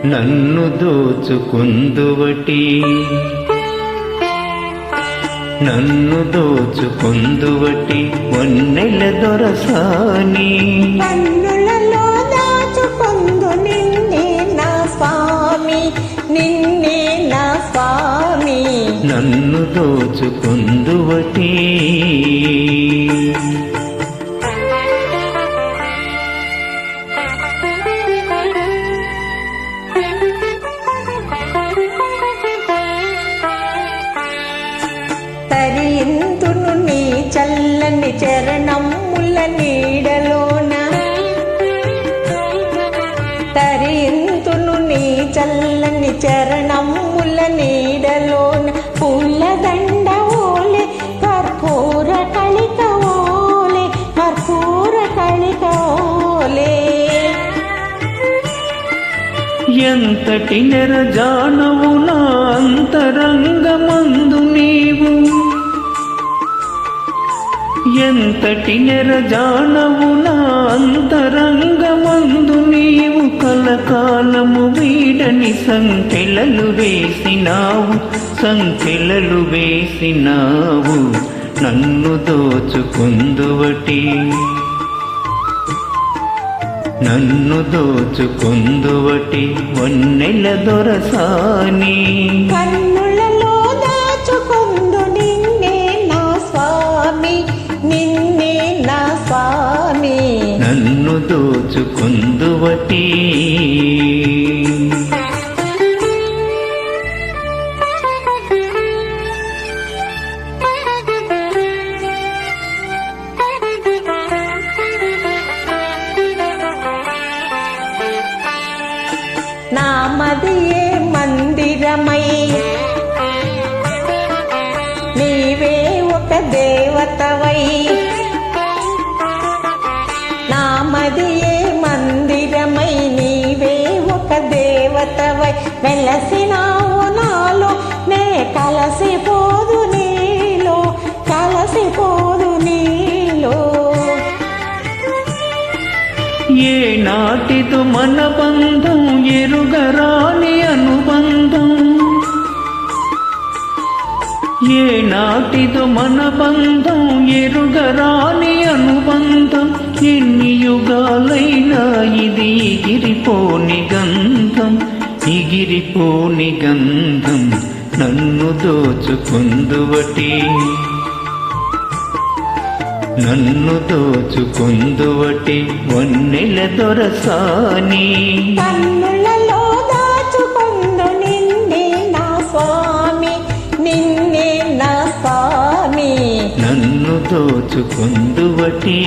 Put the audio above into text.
నన్ను దోచుకుందువటి నన్ను దోచుకుందువటి వన్నెల దొరసాని కన్నులలో దాచుకొందు నిన్నే నా స్వామి నిన్నే నా స్వామి నన్ను దోచుకుందువటి తరింతును నీ చల్లని చరణముల నీడలోన తరింతును నీ చల్లని చరణముల నీడలోన పూలదండ ఓలే కర్పూర కళిక ఓలే కర్పూర కళిక ఓలే ఎంతటి నెరజానవు నా అంతరంగమందు నీవు ఎంతటి నెరజానవు నా అంతరంగమందు నీవు కలకాలము వీడని సంకెలలు వేసినావు నన్ను దోచుకుందువటి నన్ను దోచుకుందువటి వన్నెల దొరసాని కన్నులలో దాచుకొందు నిన్నే నా స్వామి నిన్నే నా స్వామి నన్ను దోచుకుందువటి నామదియే మందిరమై నీవే ఒక దేవతవై నామదియే మందిరమై నీవే ఒక దేవతవై వెలసినావు నాలో నే కలసిపోదు నీలో కలసిపోదు నీలో ఏ నాటితో మన బంధం ఎరుగరాని అనుబంధం ఏ నాటితో మన బంధం ఎరుగరాని అనుబంధం ఎన్ని యుగాలైనా ఇది ఎగిరిపోని గంధం నన్ను దోచుకుందువటి నన్ను దోచుకుందువటి వన్నెల దొరసాని కన్నులలో దాచుకొందు నిన్నే నా స్వామి నిన్నే నా స్వామి నన్ను దోచుకుందువటి